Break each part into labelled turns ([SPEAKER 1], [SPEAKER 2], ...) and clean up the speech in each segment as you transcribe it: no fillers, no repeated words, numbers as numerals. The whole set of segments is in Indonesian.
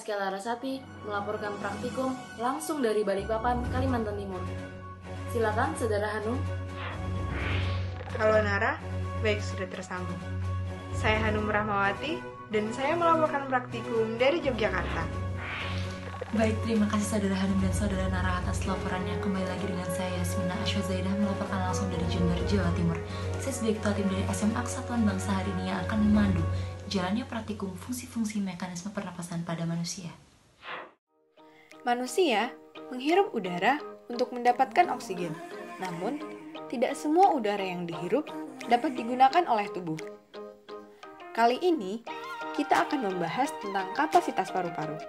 [SPEAKER 1] Saskia Larasati melaporkan praktikum langsung dari Balikpapan, Kalimantan Timur. Silakan Saudara Hanum.
[SPEAKER 2] Halo Nara, baik sudah tersambung. Saya Hanum Rahmawati dan saya melaporkan praktikum dari Yogyakarta.
[SPEAKER 3] Baik, terima kasih Saudara Hanum dan Saudara Nara atas laporannya. Kembali lagi dengan saya Yasmina Ashwazaidah melaporkan langsung dari Jember, Jawa Timur. Saya sebagai ketua tim dari SMA Kesatuan Bangsa hari ini yang akan memandu jalannya praktikum fungsi-fungsi mekanisme pernapasan pada manusia.
[SPEAKER 2] Manusia menghirup udara untuk mendapatkan oksigen. Namun, tidak semua udara yang dihirup dapat digunakan oleh tubuh. Kali ini, kita akan membahas tentang kapasitas paru-paru.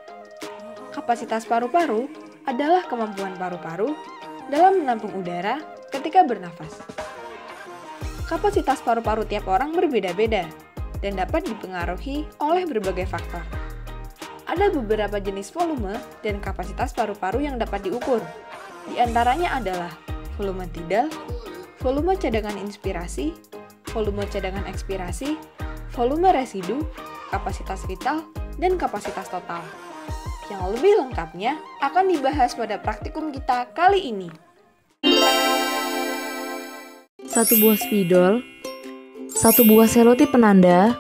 [SPEAKER 2] Kapasitas paru-paru adalah kemampuan paru-paru dalam menampung udara ketika bernafas. Kapasitas paru-paru tiap orang berbeda-beda dan dapat dipengaruhi oleh berbagai faktor. Ada beberapa jenis volume dan kapasitas paru-paru yang dapat diukur. Di antaranya adalah volume tidal, volume cadangan inspirasi, volume cadangan ekspirasi, volume residu, kapasitas vital, dan kapasitas total. Yang lebih lengkapnya akan dibahas pada praktikum kita kali ini.
[SPEAKER 1] Satu buah spidol, satu buah selotip penanda,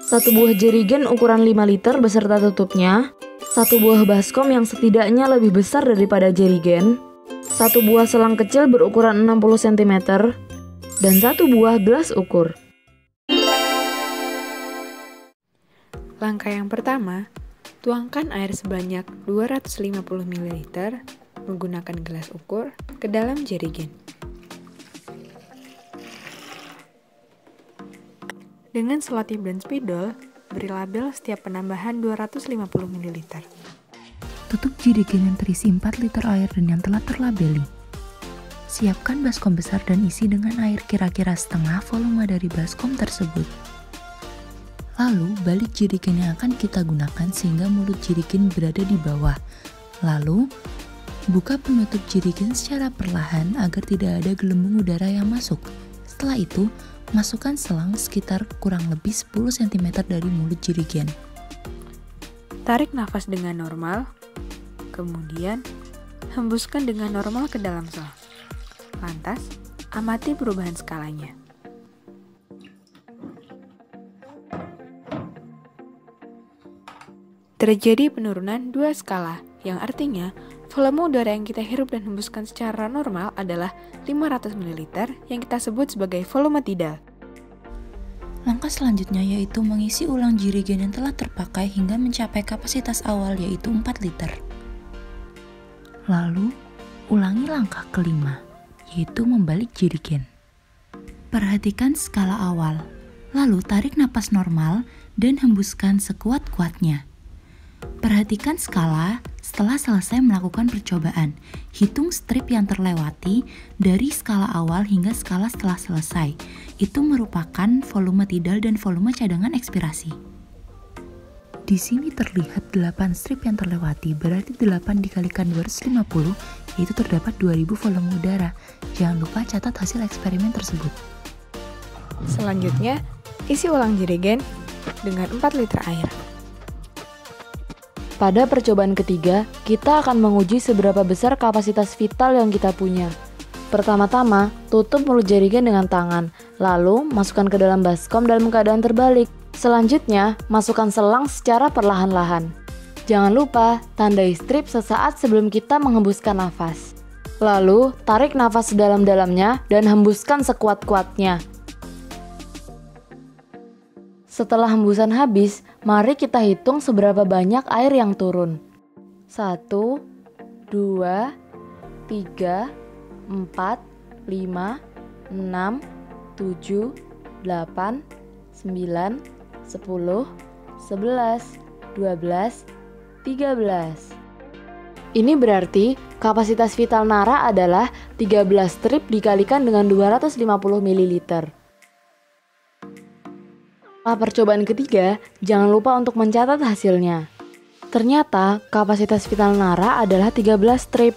[SPEAKER 1] satu buah jerigen ukuran 5 liter beserta tutupnya, satu buah baskom yang setidaknya lebih besar daripada jerigen, satu buah selang kecil berukuran 60 cm, dan satu buah gelas ukur.
[SPEAKER 2] Langkah yang pertama, tuangkan air sebanyak 250 ml menggunakan gelas ukur ke dalam jerigen. Dengan selotip dan spidol, beri label setiap penambahan 250 ml.
[SPEAKER 3] Tutup jerigen yang terisi 4 liter air dan yang telah terlabeli. Siapkan baskom besar dan isi dengan air kira-kira setengah volume dari baskom tersebut. Lalu, balik jerigen yang akan kita gunakan sehingga mulut jerigen berada di bawah. Lalu, buka penutup jerigen secara perlahan agar tidak ada gelembung udara yang masuk. Setelah itu, masukkan selang sekitar kurang lebih 10 cm dari mulut jerigen.
[SPEAKER 2] Tarik nafas dengan normal, kemudian hembuskan dengan normal ke dalam selang. Lantas, amati perubahan skalanya. Terjadi penurunan 2 skala, yang artinya volume udara yang kita hirup dan hembuskan secara normal adalah 500 ml yang kita sebut sebagai volume tidal.
[SPEAKER 3] Langkah selanjutnya yaitu mengisi ulang jerigen yang telah terpakai hingga mencapai kapasitas awal yaitu 4 liter. Lalu, ulangi langkah kelima, yaitu membalik jerigen. Perhatikan skala awal, lalu tarik napas normal dan hembuskan sekuat-kuatnya. Perhatikan skala setelah selesai melakukan percobaan. Hitung strip yang terlewati dari skala awal hingga skala setelah selesai. Itu merupakan volume tidal dan volume cadangan ekspirasi. Di sini terlihat 8 strip yang terlewati, berarti 8 dikalikan 250, yaitu terdapat 2000 volume udara. Jangan lupa catat hasil eksperimen tersebut.
[SPEAKER 2] Selanjutnya, isi ulang jerigen dengan 4 liter air.
[SPEAKER 1] Pada percobaan ketiga, kita akan menguji seberapa besar kapasitas vital yang kita punya. Pertama-tama, tutup mulut jerigen dengan tangan, lalu masukkan ke dalam baskom dalam keadaan terbalik. Selanjutnya, masukkan selang secara perlahan-lahan. Jangan lupa, tandai strip sesaat sebelum kita menghembuskan nafas. Lalu, tarik nafas sedalam-dalamnya dan hembuskan sekuat-kuatnya. Setelah hembusan habis, mari kita hitung seberapa banyak air yang turun. 1, 2, 3, 4, 5, 6, 7, 8, 9, 10, 11, 12, 13. Ini berarti kapasitas vital Nara adalah 13 strip dikalikan dengan 250 ml. Pada percobaan ketiga, jangan lupa untuk mencatat hasilnya. Ternyata kapasitas vital Nara adalah 13 strip.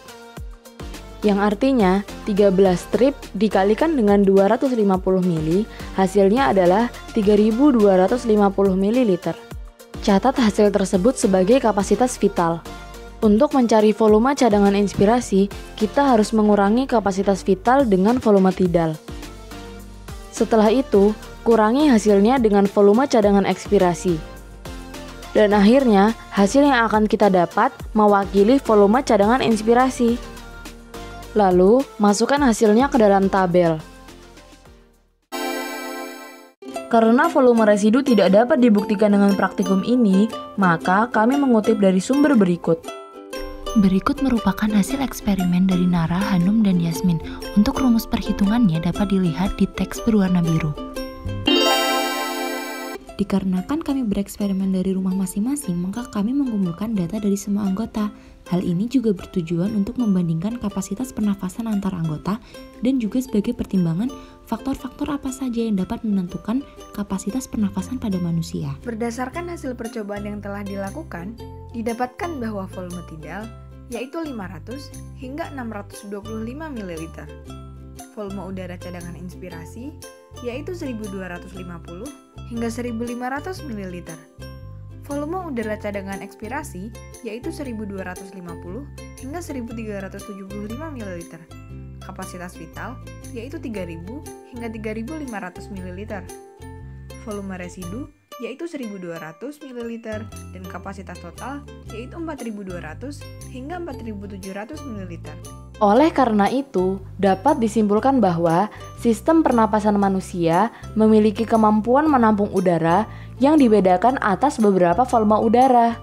[SPEAKER 1] Yang artinya 13 strip dikalikan dengan 250 ml, hasilnya adalah 3250 ml. Catat hasil tersebut sebagai kapasitas vital. Untuk mencari volume cadangan inspirasi, kita harus mengurangi kapasitas vital dengan volume tidal. Setelah itu, kurangi hasilnya dengan volume cadangan ekspirasi. Dan akhirnya, hasil yang akan kita dapat mewakili volume cadangan inspirasi. Lalu, masukkan hasilnya ke dalam tabel. Karena volume residu tidak dapat dibuktikan dengan praktikum ini, maka kami mengutip dari sumber berikut.
[SPEAKER 3] Berikut merupakan hasil eksperimen dari Nara, Hanum, dan Yasmin. Untuk rumus perhitungannya dapat dilihat di teks berwarna biru. Dikarenakan kami bereksperimen dari rumah masing-masing, maka kami mengumpulkan data dari semua anggota. Hal ini juga bertujuan untuk membandingkan kapasitas pernafasan antar anggota dan juga sebagai pertimbangan faktor-faktor apa saja yang dapat menentukan kapasitas pernafasan pada manusia.
[SPEAKER 2] Berdasarkan hasil percobaan yang telah dilakukan, didapatkan bahwa volume tidal yaitu 500 hingga 625 ml. Volume udara cadangan inspirasi yaitu 1250 hingga 1500 ml. Volume udara cadangan ekspirasi yaitu 1250 hingga 1375 ml. Kapasitas vital yaitu 3000 hingga 3500 ml. Volume residu yaitu 1200 ml dan kapasitas total yaitu 4200 hingga 4700 ml.
[SPEAKER 1] Oleh karena itu, dapat disimpulkan bahwa sistem pernapasan manusia memiliki kemampuan menampung udara yang dibedakan atas beberapa volume udara.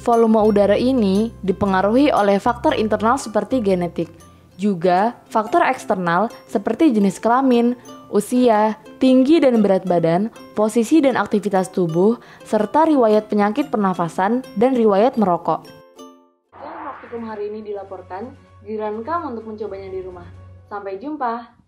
[SPEAKER 1] Volume udara ini dipengaruhi oleh faktor internal seperti genetik, juga faktor eksternal seperti jenis kelamin, usia, tinggi dan berat badan, posisi dan aktivitas tubuh, serta riwayat penyakit pernafasan dan riwayat merokok. Praktikum hari ini dilaporkan, giliran kamu untuk mencobanya di rumah. Sampai jumpa!